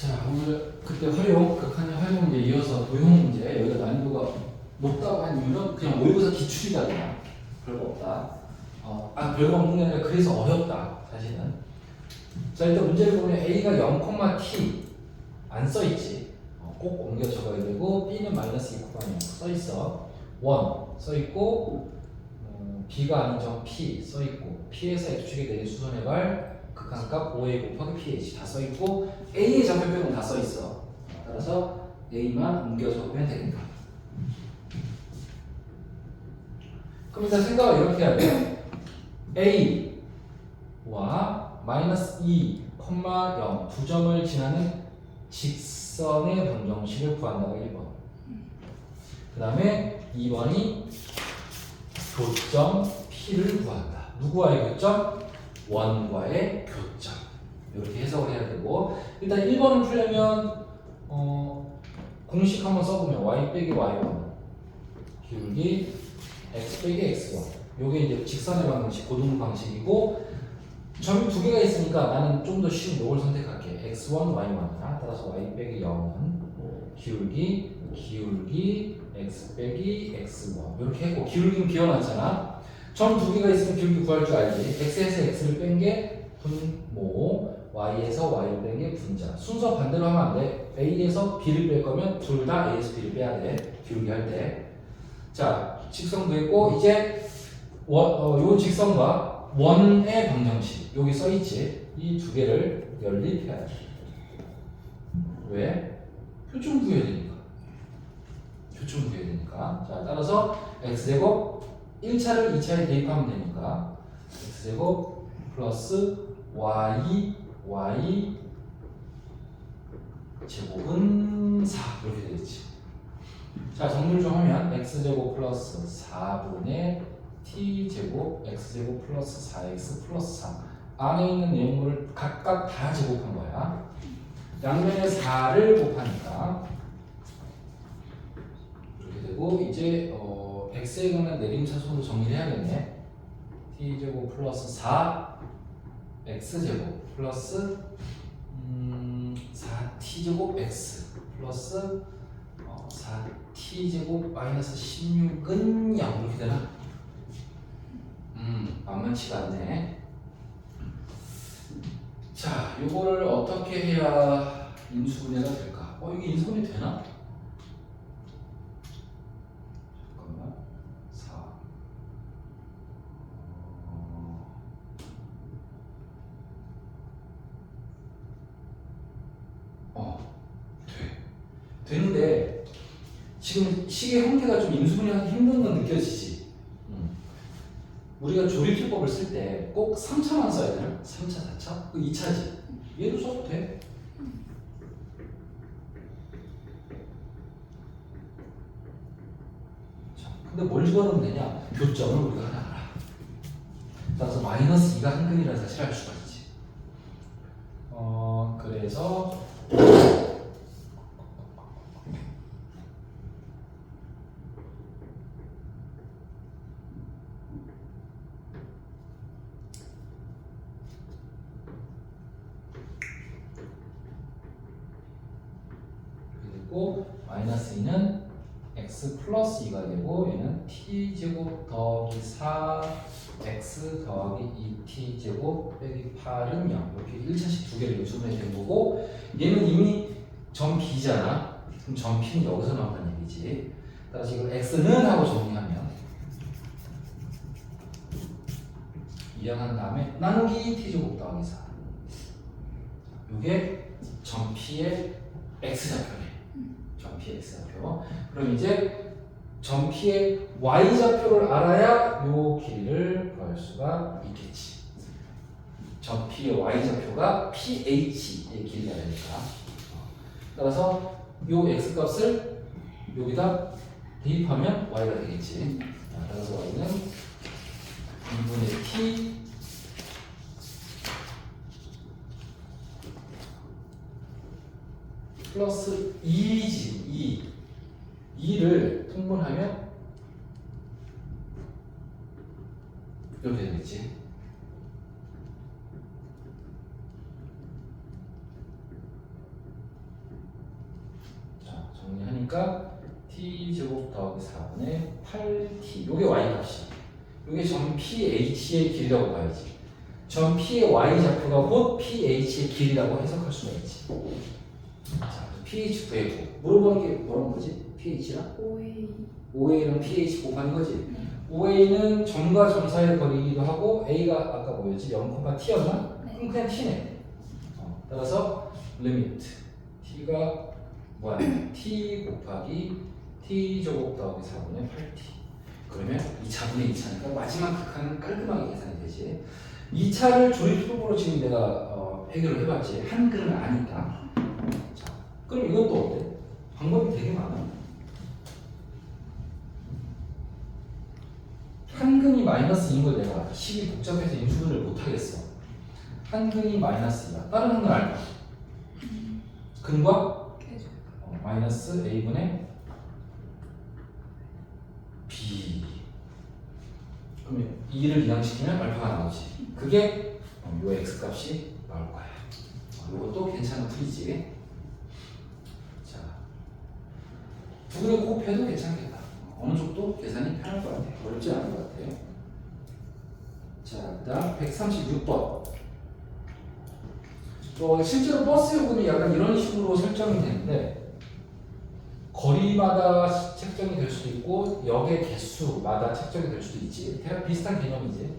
자, 오늘 그때 극한의 활용 문제 이어서 도형 문제. 여기가 난이도가 높다고 한 이유는 그냥 모의고사 기출이다 그냥. 별거 없다. 별거 없는 게 아니라 그래서 어렵다 사실은. 자, 일단 문제를 보면 A가 0,t 안 써있지. 꼭 옮겨 적어야 되고 B는 마이너스 2,0 써있어. 1 써있고 B가 아닌 점 P 써있고 P에서 X축에 내린 수선의 발 극한값 5a 곱하기 ph 다 써있고 A의 좌표표는 다 써있어. 따라서 A만 옮겨 적으면 되겠다. 그럼 일단 생각을 이렇게 하면 A와 마이너스 2, 0 두 점을 지나는 직선의 방정식을 구한다고 1번. 그 다음에 2번이 교점 P를 구한다. 누구와의 교점? 1과의 교점. 이렇게 해석을 해야 되고, 일단 1번을 풀려면 공식 한번 써보면 y 빼기 y1 기울기 x 빼기 x1 요게 이제 직선의 방정식, 고등 방식이고, 점이 두 개가 있으니까 나는 좀 더 쉬운 요걸 선택할게. x1, y1이야. 따라서 y 빼기 0은 기울기 x 빼기 x1 이렇게 했고, 기울기는 비워놨잖아. 점 두 개가 있으면 기울기 구할 줄 알지. x에서 x를 뺀 게 분모, y에서 y를 뺀 게 분자. 순서 반대로 하면 안 돼. a에서 b를 뺄 거면 둘 다 a에서 b를 빼야 돼. 기울기 할 때. 자, 직선 구했고, 이제 요 직선과 원의 방정식 여기 써있지. 이 두 개를 연립해야 돼. 왜? 표준 구해야 되니까. 표준 구해야 되니까. 자, 따라서 x제곱 1차를 2차에 대입하면 되니까 x제곱 플러스 y 제곱은 4 이렇게 되겠지. 자, 정리를 좀 하면 x제곱 플러스 4분의 t제곱 x제곱 플러스 4x 플러스 3 안에 있는 내용물을 각각 다 제곱한 거야. 양면에 4를 곱하니까 이렇게 되고, 이제 x에 관한 내림차순으로 정리를 해야겠네. t제곱 플러스 4 x제곱 플러스 4t제곱 x 플러스 4t제곱 마이너스 16은 0 이렇게 되나? 만만치가 않네. 자, 요거를 어떻게 해야 인수분해가 될까? 이게 인수분해 되나? 잠깐만. 4. 되는데 지금 식의 형태가 좀 인수분해하기 힘든 건 느껴지지? 우리가 조립기법을 쓸 때 꼭 3차만 써야 되나? 3차, 4차? 그 2차지. 얘도 써도 돼. 자, 근데 뭘 집어넣으면 되냐? 교점을 우리가 하나 알아. 따라서 마이너스 2가 한근이라는 사실을 알 수가 있지. 그래서 마이너스 2는 x 플러스 2가 되고, 얘는 t제곱 더하기 4 x 더하기 2t제곱 빼기 8은 0 이렇게 1차식 두 개를 인수분해 된 거고, 얘는 이미 점 b잖아. 그럼 점 p는 여기서 나온다는 얘기지. 따라서 이걸 x는 하고 정리하면 이항한 다음에 나누기 t제곱 더하기 4 이게 점 p의 x좌표네. 점 P의 X좌표. 그럼 이제 점 P의 Y좌표를 알아야 요 길이를 구할 수가 있겠지. 점 P의 Y좌표가 PH의 길이가 되니까. 따라서 요 X값을 여기다 대입하면 Y가 되겠지. 따라서 Y는 2분의 T 플러스 2지. 2를 통분하면 이렇게 되겠지. 하니까 t제곱 더하기 4분의 8t. 요게 y 값이야. 요게 점 PH의 길이라고 봐야지. 점 P의 y좌표가 곧 PH의 길이라고 해석할 수가 있지. 자, pH 구해고 물어보는 게 뭐라는 거지? pH랑? OA랑 pH 곱하는 거지. OA는 점과 점 사이의 거리이기도 하고 A가 아까 뭐였지? 0,t였나? 그럼 그냥 t네. 따라서 리미트 t가 뭐야? t 곱하기 t제곱 더하기 4분의 8t. 그러면 2차분의 2차니까 마지막 극한은 깔끔하게 계산이 되지. 2차를 조립식으로 지금 내가 해결을 해봤지. 한글은 아니까. 자, 그럼 이건 또 어때? 방법이 되게 많아. 한근이 마이너스인 걸 내가 식이 복잡해서 인수분해를 못하겠어. 한근이 마이너스이다. 다른 한근 알까? 근과 마이너스 a분의 b. 그러면 2를 이항시키면 알파가 나오지. 그게 요 x 값이 나올 거야. 요것도 괜찮은 풀이지. 자, 두 개를 곱해도 괜찮겠다. 어느 정도 계산이 편할 것 같아. 어렵지 않은 것 같아. 자, 그 다음 136번. 실제로 버스 요금이 약간 이런 식으로 설정이 되는데 거리마다 책정이 될 수도 있고 역의 개수마다 책정이 될 수도 있지. 대략 비슷한 개념이지.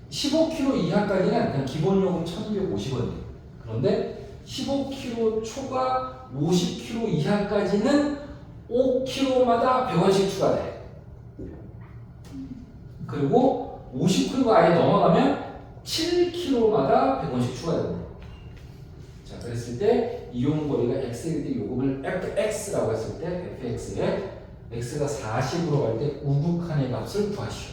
15km 이하까지는 그냥 기본 요금 1,250원이에요. 그런데 15km 초과 50km 이하까지는 5km마다 100원씩 추가돼. 그리고 50km가 아예 넘어가면 7km마다 100원씩 추가된다. 자, 그랬을 때 이용거리가 x일 때 요금을 fx라고 했을 때 fx에 x가 40으로 갈 때 우극한의 값을 구하시오.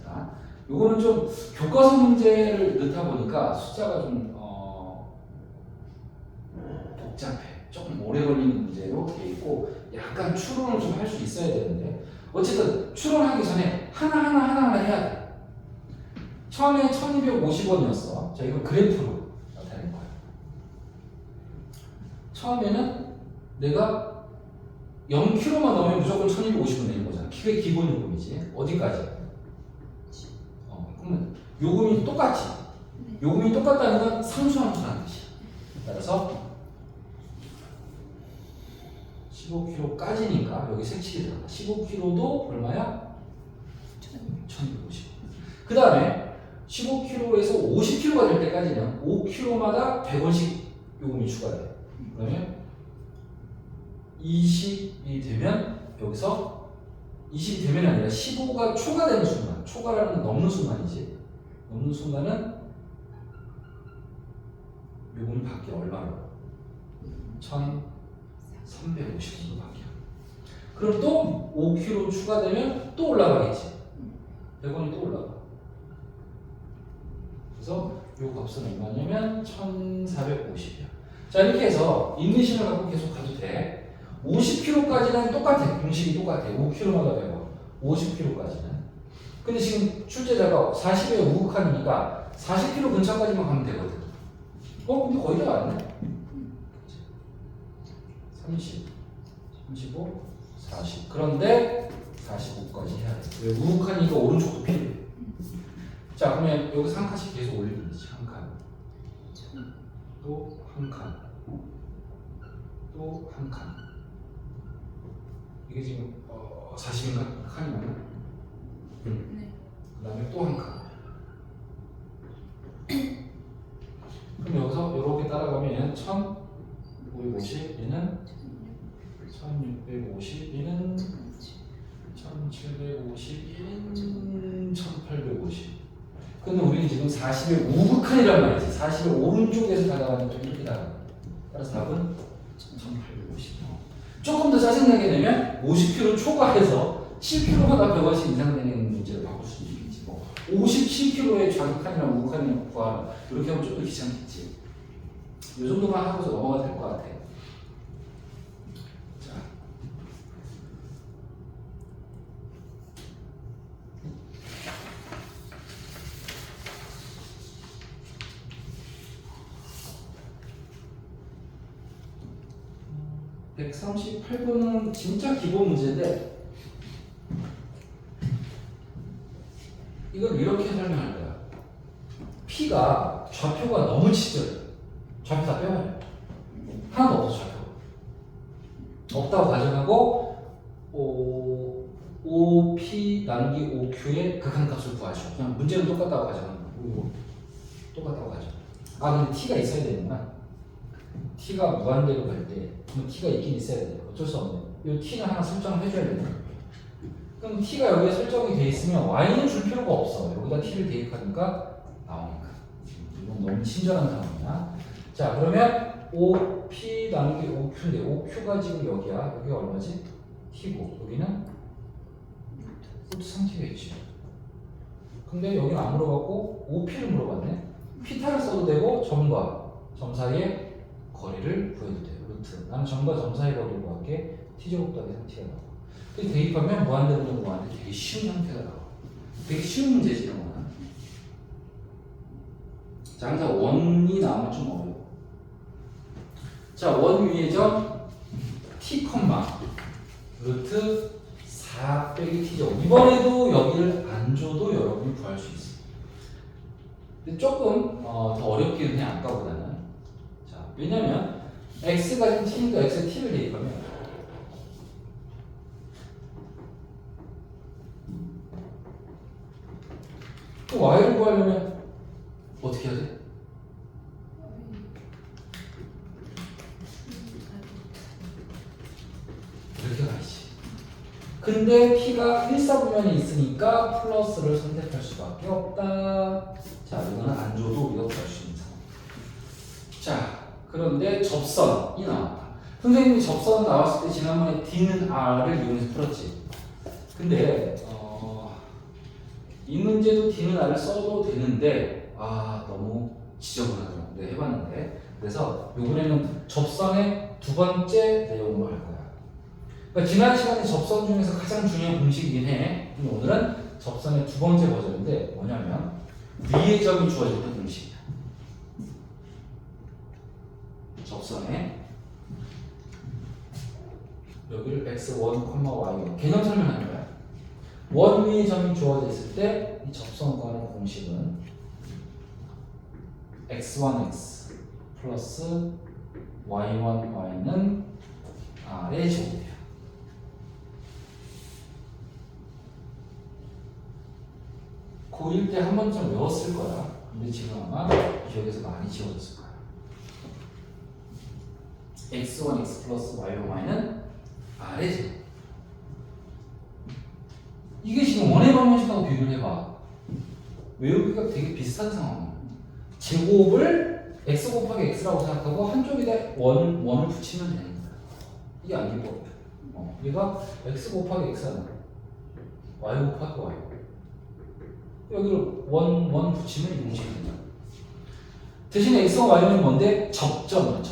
자, 요거는 좀 교과서 문제를 넣다 보니까 숫자가 좀 복잡해. 조금 오래 걸리는 문제로 돼 있고 약간 추론을 좀 할 수 있어야 되는데 어쨌든 추론하기 전에 하나하나 해야 돼. 처음에 1250원이었어. 자, 이걸 그래프로 나타낸 거야. 처음에는 내가 0km만 넣으면 무조건 1250원 내는 거잖아. 그게 기본 요금이지. 어디까지? 그러면 요금이 똑같지. 요금이 똑같다는 건 상수함수라는 뜻이야. 따라서 15km까지니까 여기 색칠이 들어가. 15km도 얼마야? 1250원. 그 다음에 15km에서 50km가 될 때까지는 5km마다 100원씩 요금이 추가돼. 그러면 20이 되면 여기서 20이 되면이 아니라 15가 초과되는 순간, 초과라는 건 넘는 순간이지. 넘는 순간은 요금이 바뀌어. 얼마로? 1,350원으로 바뀌어. 그럼 또 5km 추가되면 또 올라가겠지. 100원이 또 올라가. 그래서 요 값은 얼마냐면 1,450이야. 자, 이렇게 해서 인내심을 갖고 계속 가도 돼. 50km까지는 똑같아. 공식이 똑같아. 5km마다 100원. 50km까지는. 근데 지금 출제자가 40에 우극한이니까 40km 근처까지만 가면 되거든. 근데 거의 다 왔네. 30, 35, 40. 그런데 45까지 해야 돼. 왜? 우극한이니까 오른쪽도 필요해. 자, 그러면 여기서 한 칸씩 계속 올리면 되지. 한 칸. 또 한 칸. 또 한 칸. 이게 지금 40인가? 칸이 맞나? 네. 그 다음에 또 한 칸. 그럼 여기서 이렇게 따라가면 1550, 얘는 1650, 얘는 1750, 얘는 1850. 근데 우리는 지금 40의 우극한이란 말이지. 40의 오른쪽에서 다가가는 좀 이렇게 다가가. 따라서 답은 1850. 조금 더 짜증나게 되면 50km 초과해서 7km마다 100원씩 인상되는 문제를 바꿀 수 있겠지. 57km의 좌극한이랑 우극한이랑 구하라. 이렇게 하면 좀 더 귀찮겠지. 이 정도만 하고서 넘어가도 될 것 같아. 자. 138번은 진짜 기본 문제인데 이걸 이렇게 설명할 거야. P가 좌표가 너무 치졸해. 좌표 다 빼버려. 하나도 없어 좌표. 없다고 가정하고 OP 나누기 OQ의 극한값을 구하죠. 그냥 문제는 똑같다고 가정하는 거야. 똑같다고 가정. 아 근데 T가 있어야 되는구나. T가 무한대로 갈 때 그럼 T가 있긴 있어야 돼. 어쩔 수 없네. 이 T는 하나 설정을 해줘야 되는 거야. 그럼 T가 여기에 설정이 돼 있으면 Y는 줄 필요가 없어. 여기다 T를 대입하니까 나오니까. 이건 너무 친절한 상황이야. 자 그러면 OP 나누기 OQ인데 OQ가 지금 여기야. 여기가 얼마지? T고 여기는 루트 3T겠지. 근데 여기는 안 물어봤고 OP를 물어봤네. P타를 써도 되고 점과 점 사이의 거리를 구해도 돼요. 루트. 나는 점과 점 사이의 거리를 구할게. T제곱 더하기 3T가 나와. 그 대입하면 무한대로 무한대 되게 쉬운 형태가 나와. 되게 쉬운 문제지 이런 거는. 자, 항상 원이 나오면 좀 어려워. 자, 원 위에 점 T, 루트 4 빼기 T제곱. 이번에도 여기를 안 줘도 여러분이 구할 수 있어. 근데 조금 더 어렵기는 해, 아까보다는. 자, 왜냐면 X가 지금 T니까 X에 T를 대입하면 또 Y를 구하려면 어떻게 해야 돼? 이렇게 가야지. 근데 P가 일사분면에 있으니까 플러스를 선택할 수밖에 없다. 자, 이거는 안 줘도 우리가 구할 수 있는 상황. 자, 그런데 접선이 나왔다. 선생님이 접선 나왔을 때 지난번에 D는 R을 이용해서 풀었지. 근데 이 문제도 D는 R을 써도 되는데 너무 지저분하더라고. 내가 해봤는데. 그래서 이번에는 접선의 두 번째 내용으로 할 거야. 그러니까 지난 시간에 접선 중에서 가장 중요한 공식이긴 해. 근데 오늘은 접선의 두 번째 버전인데 뭐냐면 위의 점이 주어질 때 공식이야. 접선에 여기를 x1, y1 개념 설명하는 거야. 원 위의 점이 주어져 있을 때 이 접선과의 공식은 x1x 플러스 y1y는 r의 제곱이야. 고1 때 한 번쯤 외웠을 거야. 근데 지금 아마 기억에서 많이 지워졌을 거야. x1x 플러스 y1y는 r의 제곱. 이게 지금 원의 방정식하고 비교를 해봐. 외우기가 되게 비슷한 상황이야. 제곱을 x 곱하기 x라고 생각하고 한쪽에다 원을 붙이면 되는 거야. 이게 아니고 얘가 x 곱하기 x는 y 곱하기 y. 여기를 원 붙이면 이 공식이 된다. 대신에 x와 y는 뭔데? 접점이야.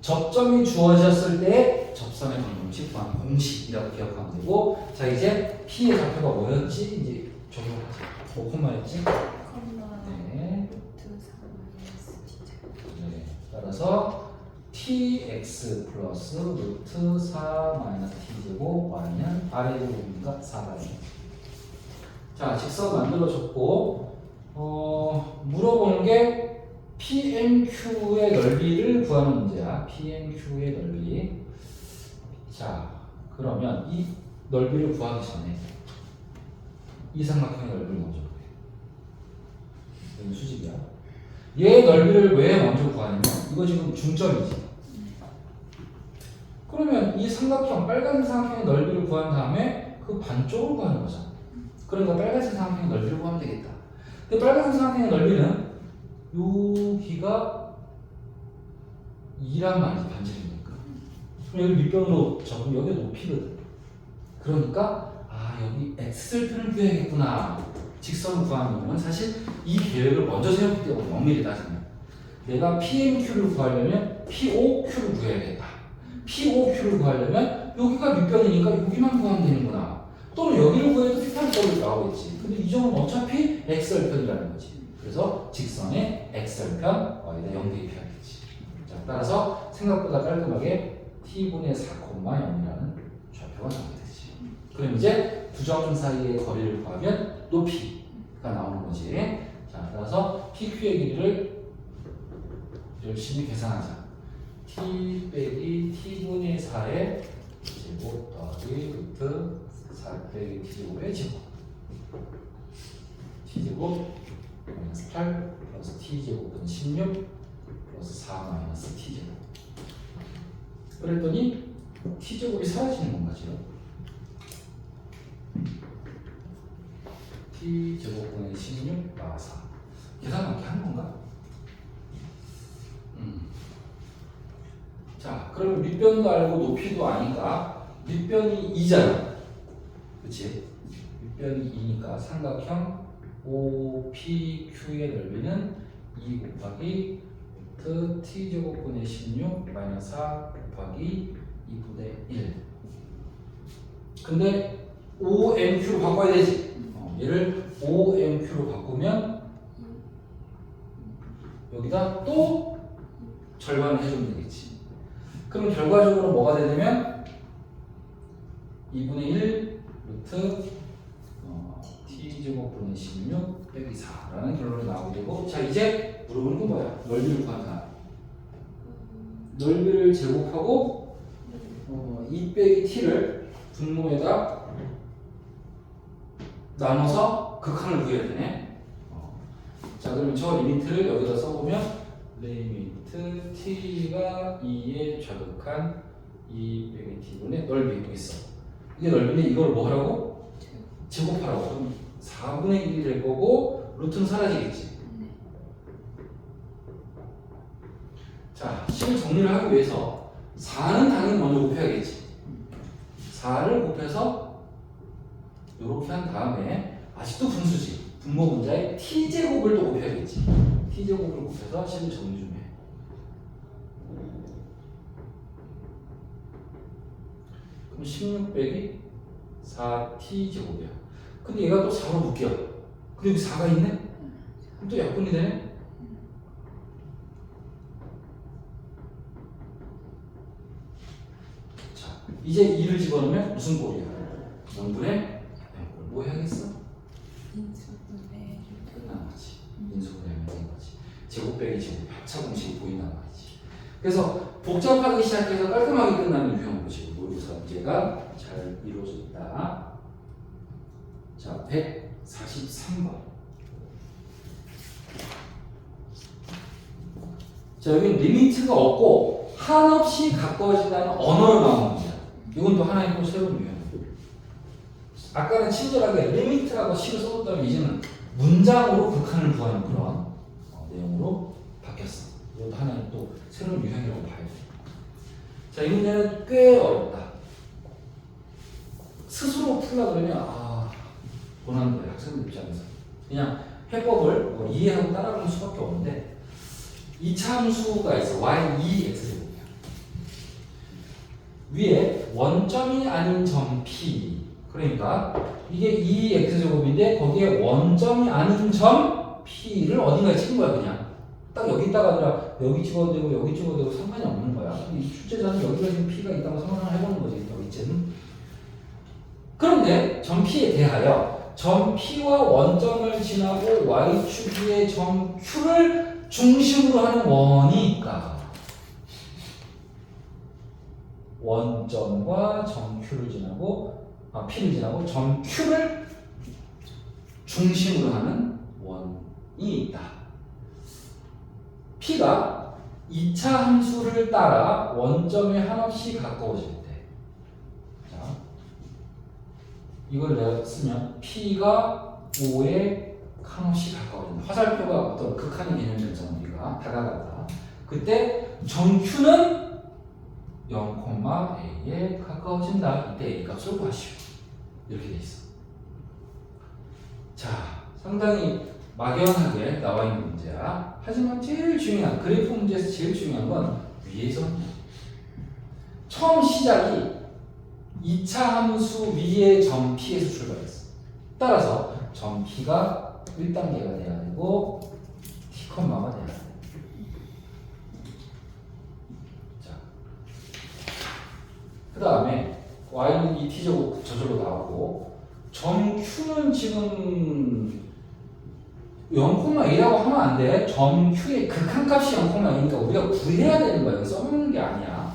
접점이 주어졌을 때 접선의 방정식 또한 공식이라고 기억하면 되고, 자 이제 P의 좌표가 뭐였지? 이제 적용을 하자. 5콤마였지? 네. 네. 따라서 tx 플러스 루트 4 마이너스 t제곱 y는 r의 제곱이니까 4가 돼. 자 직선 만들어줬고 물어보는 게 PMQ의 넓이를 구하는 문제야. PMQ의 넓이. 자, 그러면 이 넓이를 구하기 전에 이 삼각형의 넓이를 먼저 구해. 여기 수직이야. 얘의 넓이를 왜 먼저 구하냐면 이거 지금 중점이지. 그러면 이 삼각형, 빨간 삼각형의 넓이를 구한 다음에 그 반쪽을 구하는 거잖아. 그러니까 빨간색 삼각형의 넓이를 구하면 되겠다. 근데 빨간색 삼각형의 넓이는 여기가 2란 말이지, 반지름이니까. 그럼 여기 밑변으로 적으면 여기가 높이거든. 그러니까 여기 x절편을 구해야겠구나. 직선을 구하는 건 사실 이 계획을 먼저 세웠기 때문에 엄밀히 따지면 내가 PMQ를 구하려면 POQ를 구해야겠다. POQ를 구하려면 여기가 밑변이니까 여기만 구하면 되는구나. 또는 여기를 구해도 피타는 떨어져 나오겠지. 근데 이 점은 어차피 x절편이라는 거지. 그래서 직선의 x절편 여기다 0 대입해야겠지. 자, 따라서 생각보다 깔끔하게 t분의 4,0이라는 좌표가 나오게 되지. 그럼 이제 두 점 사이의 거리를 구하면 높이가 나오는 거지. 자, 따라서 PQ의 길이를 열심히 계산하자. t 빼기 t분의 4의 제곱 더하기 루트 4 빼기 t제곱의 제곱. t제곱 마이너스 8 플러스 t제곱은 16 플러스 4 마이너스 t제곱. 그랬더니 t제곱이 사라지는 건가 지금? t제곱분의 16 나와서 계산 맞게 하는 건가? 자, 그럼 밑변도 알고 높이도 아니까 밑변이 2잖아. 그치? 밑변이 2니까 삼각형 OPQ의 넓이는 2 곱하기 루트 t제곱분의 16 마이너스 4 곱하기 2분의 1. 근데 OMQ로 바꿔야 되지. 얘를 OMQ로 바꾸면 여기다 또 절반을 해주면 되겠지. 그럼 결과적으로 뭐가 되냐면 2분의 1 루트 t제곱분의 16 빼기 4라는 결론이 나오게 되고, 자 이제 물어보는 건 뭐야? 넓이를 구한다. 넓이를 제곱하고 2 빼기 t를 분모에다 나눠서 극한을 구해야 되네. 자 그러면 저 리미트를 여기다 써보면 리미트 t가 2의 좌극한 2 빼기 t분의 넓이 여기 있어. 이게 넓이인데 이걸 뭐 하라고? 제곱하라고. 그럼 4분의 1이 될 거고 루트는 사라지겠지. 자, 식 정리를 하기 위해서 4는 당연히 먼저 곱해야겠지. 4를 곱해서 이렇게 한 다음에 아직도 분수지. 분모 분자에 t제곱을 또 곱해야겠지. t제곱을 곱해서 식을 정리 좀 해. 그럼 16 빼기 4t제곱이야. 근데 얘가 또 4로 묶여. 근데 여기 4가 있네? 그럼 또 약분이 되네? 자, 이제 2를 집어넣으면 무슨 꼴이야? 0분의 0꼴. 뭐 해야겠어? 인수분해. 끝난 거지. 인수분해하면 된 거지. 제곱 빼기 제곱 합차 공식이 보인단 말이지. 그래서 복잡하기 시작해서 깔끔하게 끝나는 유형 공식. 모의고사 문제가 잘 이루어졌다. 자, 143번. 자, 여기 리미트가 없고 한없이 가까워진다는 언어를 나오는 문제야. 이건 또 하나의 또 새로운 유형. 아까는 친절하게 리미트라고 식을 써줬다면 이제는 문장으로 극한을 구하는 그런 내용으로 바뀌었어. 이것도 하나의 또 새로운 유형이라고 봐야 돼. 자, 이 문제는 꽤 어렵다. 스스로 풀려고 그러면 고난한 거예요. 학생들 입장에서. 그냥 해법을 뭐 이해하고 따라가는 수밖에 없는데, 2차 함수가 있어. y 2x제곱이야. 위에 원점이 아닌 점 p. 그러니까 이게 2x제곱인데 거기에 원점이 아닌 점 p를 어딘가에 찍은 거야. 그냥 딱 여기다가 아니라 여기 찍어도 되고 여기 찍어도 되고 상관이 없는 거야. 근데 이 출제자는 여기가 지금 p가 있다고 상상을 해보는 거지. 이제는. 그런데 점 p에 대하여 점 P와 원점을 지나고 Y축 위에 점 Q를 중심으로 하는 원이 있다. 원점과 점 Q를 지나고, P를 지나고 점 Q를 중심으로 하는 원이 있다. P가 2차 함수를 따라 원점에 한없이 가까워질 때. 자, 이걸 내가 쓰면 P가 5에 한없이 가까워진다. 화살표가 어떤 극한의 개념이 되잖아. 우리가 다가간다. 그때 점 Q는 0,A에 가까워진다. 이때 A 값을 구하시오. 이렇게 돼 있어. 자, 상당히 막연하게 나와 있는 문제야. 하지만 제일 중요한, 그래프 문제에서 제일 중요한 건 위에서입니다. 처음 시작이 2차 함수 위의 점 P에서 출발했어. 따라서 점 P가 1단계가 돼야 되고 T, 가 돼야 돼. 점 Q는 지금 0,A라고 하면 안 돼. 점 Q의 극한값이 0,A니까 우리가 구해야 되는 거야. 이건 써먹는 게 아니야.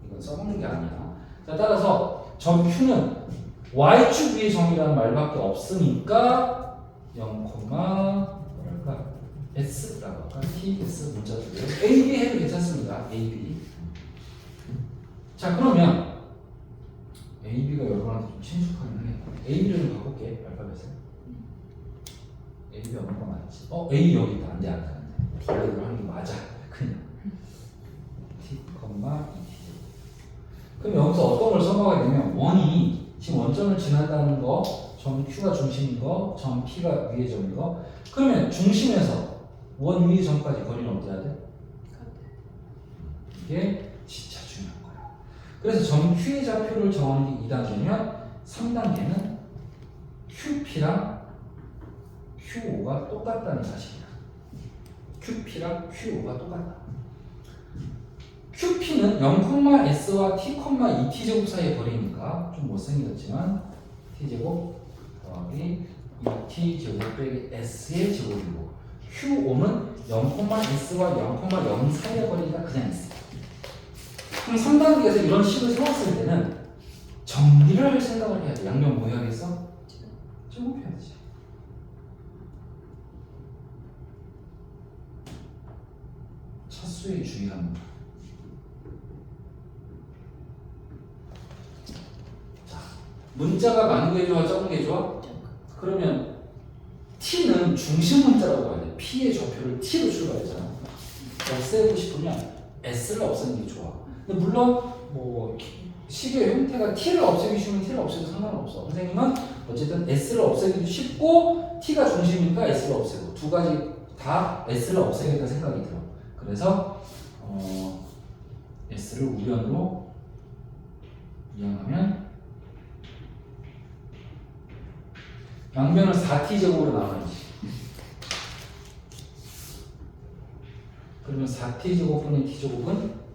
이건 써먹는 게 아니야. 자, 따라서 점 Q는 Y축 위의 점이라는 말밖에 없으니까 0, 뭐랄까 S라고 할까? T, S 문자 두 개. A, B 해도 괜찮습니다. A, B. 자, 그러면 A, B가 여러분한테 좀 친숙하긴 하겠다. A, B를 좀 바꿀게. 알파벳을. A, B 없는 거 맞지? A 여기 있다. 안 돼, 안 돼, 안 돼. B를 하는 게 맞아. 그냥. T, 2T. 그럼 여기서 어떤 걸 써먹어야 되면 원이 지금 원점을 지난다는 거, 점 Q가 중심인 거, 점 P가 위의 점인 거. 그러면 중심에서 원 위의 점까지 거리는 어때야 돼? 이게 진짜 중요한 거야. 그래서 점 Q의 좌표를 정하는 게 2단계면 3단계는 QP랑 QO가 똑같다는 사실이야. QP랑 QO가 똑같다. QP는 0,S와 T,2T 제곱 사이의 거리니까 좀 못생겼지만 T제곱 더하기 2T 제곱 빼기 S의 제곱이고 QO는 0,S와 0,0 사이의 거리니까 그냥 S. 그럼 3단계에서 이런 식을 세웠을 때는 정리를 할 생각을 해야 돼. 양면 뭐 해야겠어? 제곱해야지. 차수에 주의합니다. 자, 문자가 많은 게 좋아, 적은 게 좋아? 그러면 T는 중심 문자라고 봐야 돼. P의 좌표를 T로 출발했잖아. 없애고 싶으면 S를 없애는 게 좋아. 근데 물론 뭐 식의 형태가 T를 없애기 쉬우면 T를 없애도 상관없어. 선생님은 어쨌든 S를 없애기도 쉽고 T가 중심이니까 S를 없애고 두 가지 다 S를 없애겠다 생각이 들어. 그래서 S를 우변으로 이용하면 양변을 4T 제곱으로 나눠야지. 그러면 4T 제곱분의 T 제곱은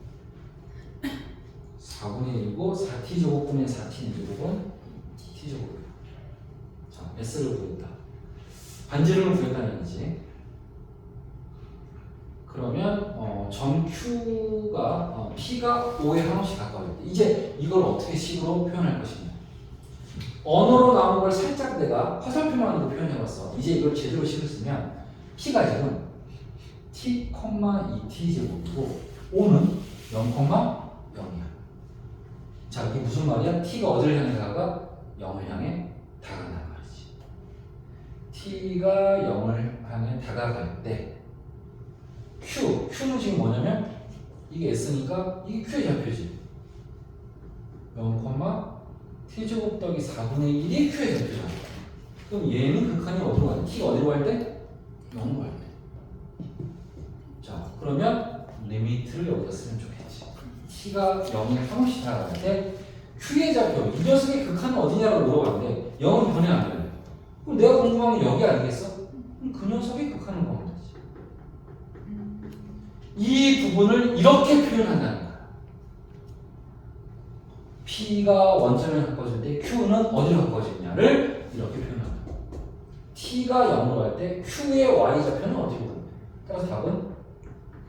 4분의 1이고 4T 제곱분의 4T 제곱은 T 제곱이야. 자, S를 구했다. 반지름을 구했다는 얘기지. 그러면 점 Q가 P가 5에 한없이 가까워질 때 이제 이걸 어떻게 식으로 표현할 것이냐. 언어로 나온 걸 살짝 내가 화살표만으로 표현해봤어. 이제 이걸 제대로 식을 쓰면 P가 지금 T, 2T 제곱이고 O는 0,0이야. 자, 이게 무슨 말이야? T가 어디를 향해 다가가? 0을 향해 다가간다는 말이지. T가 0을 향해 다가갈 때 Q는 지금 뭐냐면 이게 S니까 이게 Q의 좌표지. 0,T제곱 더하기 4분의 1이 Q의 좌표잖아. 그럼 얘는 극한이 어디로 가야 돼? T가 어디로 갈 때? 0으로 갈 때. 자, 그러면 리미트를 여기다 쓰면 좋겠지. T가 0에 한없이 다가갈 때 Q의 좌표, 이 녀석의 극한은 어디냐고 물어봤는데 0은 변해 안 변해? 그럼 내가 궁금한 게 여기 아니겠어? 그럼 그 녀석의 극한을 보면 되지. 이 부분을 이렇게 표현한다는 거야. P가 원점에 가까워질 때 Q는 어디로 가까워지느냐를 이렇게 표현한다. T가 0으로 갈 때 Q의 Y좌표는 어디로 가냐. 따라서 답은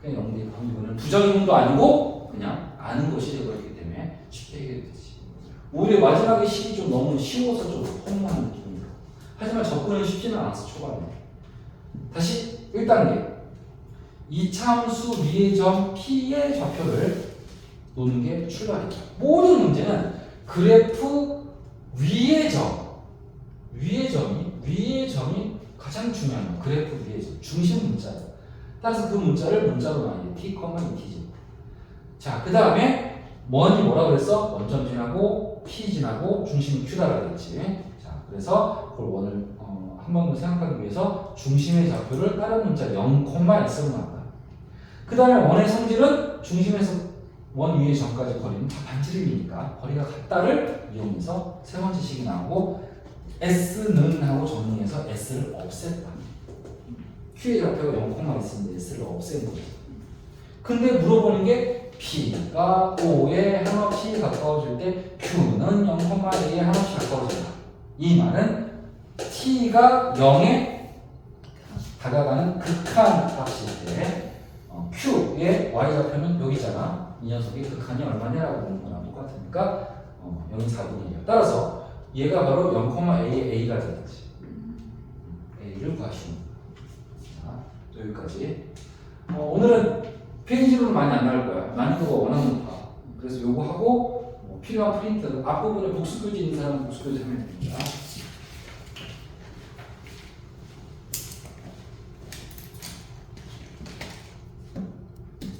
그냥 0대 0. 이거는 부정의문도 아니고 그냥 아는 것이 되어버리기 때문에 쉽게 해결되지. 오히려 마지막에 식이 좀 너무 쉬워서 좀 허무한 느낌이 들어. 하지만 접근은 쉽지는 않았어, 초반에. 다시 1단계. 이차함수 위의 점 P의 좌표를 놓는 게 출발이다. 모든 문제는 그래프 위의 점이 가장 중요한 거. 그래프 위의 점, 중심 문자야. 따라서 그 문자를 문자로 나뉘어 T, 2T죠. 자, 그 다음에 원이 뭐라 그랬어? 원점 지나고 P 지나고 중심이 Q다 그랬지. 자, 그래서 그걸 원을 한 번 더 생각하기 위해서 중심의 좌표를 다른 문자 0,S로 나왔다. 그 다음에 원의 성질은 중심에서 원 위의 점까지 거리는 다 반지름이니까 거리가 같다를 이용해서 세 번째 식이 나오고 S는 하고 정리해서 S를 없앴다. Q의 좌표가 0,S인데 S를 없앤 거죠. 근데 물어보는 게 P가 5에 한없이 가까워질 때 Q는 0,A에 한없이 가까워진다. 이 말은 t가 0에 다가가는 극한 값일 때 q의 y좌표는 여기잖아. 이 녀석의 극한이 얼마냐라고 보는 거랑 똑같으니까 0이 4분의 1이야. 따라서 얘가 바로 0,a가 되겠지. a를 구하시면. 자, 여기까지. 오늘은 페이지로는 많이 안 나올 거야. 난이도가 워낙 높아. 그래서 요거 하고 필요한 프린트 앞부분에 복수표지 있는 사람은 복수표지 하면 됩니다.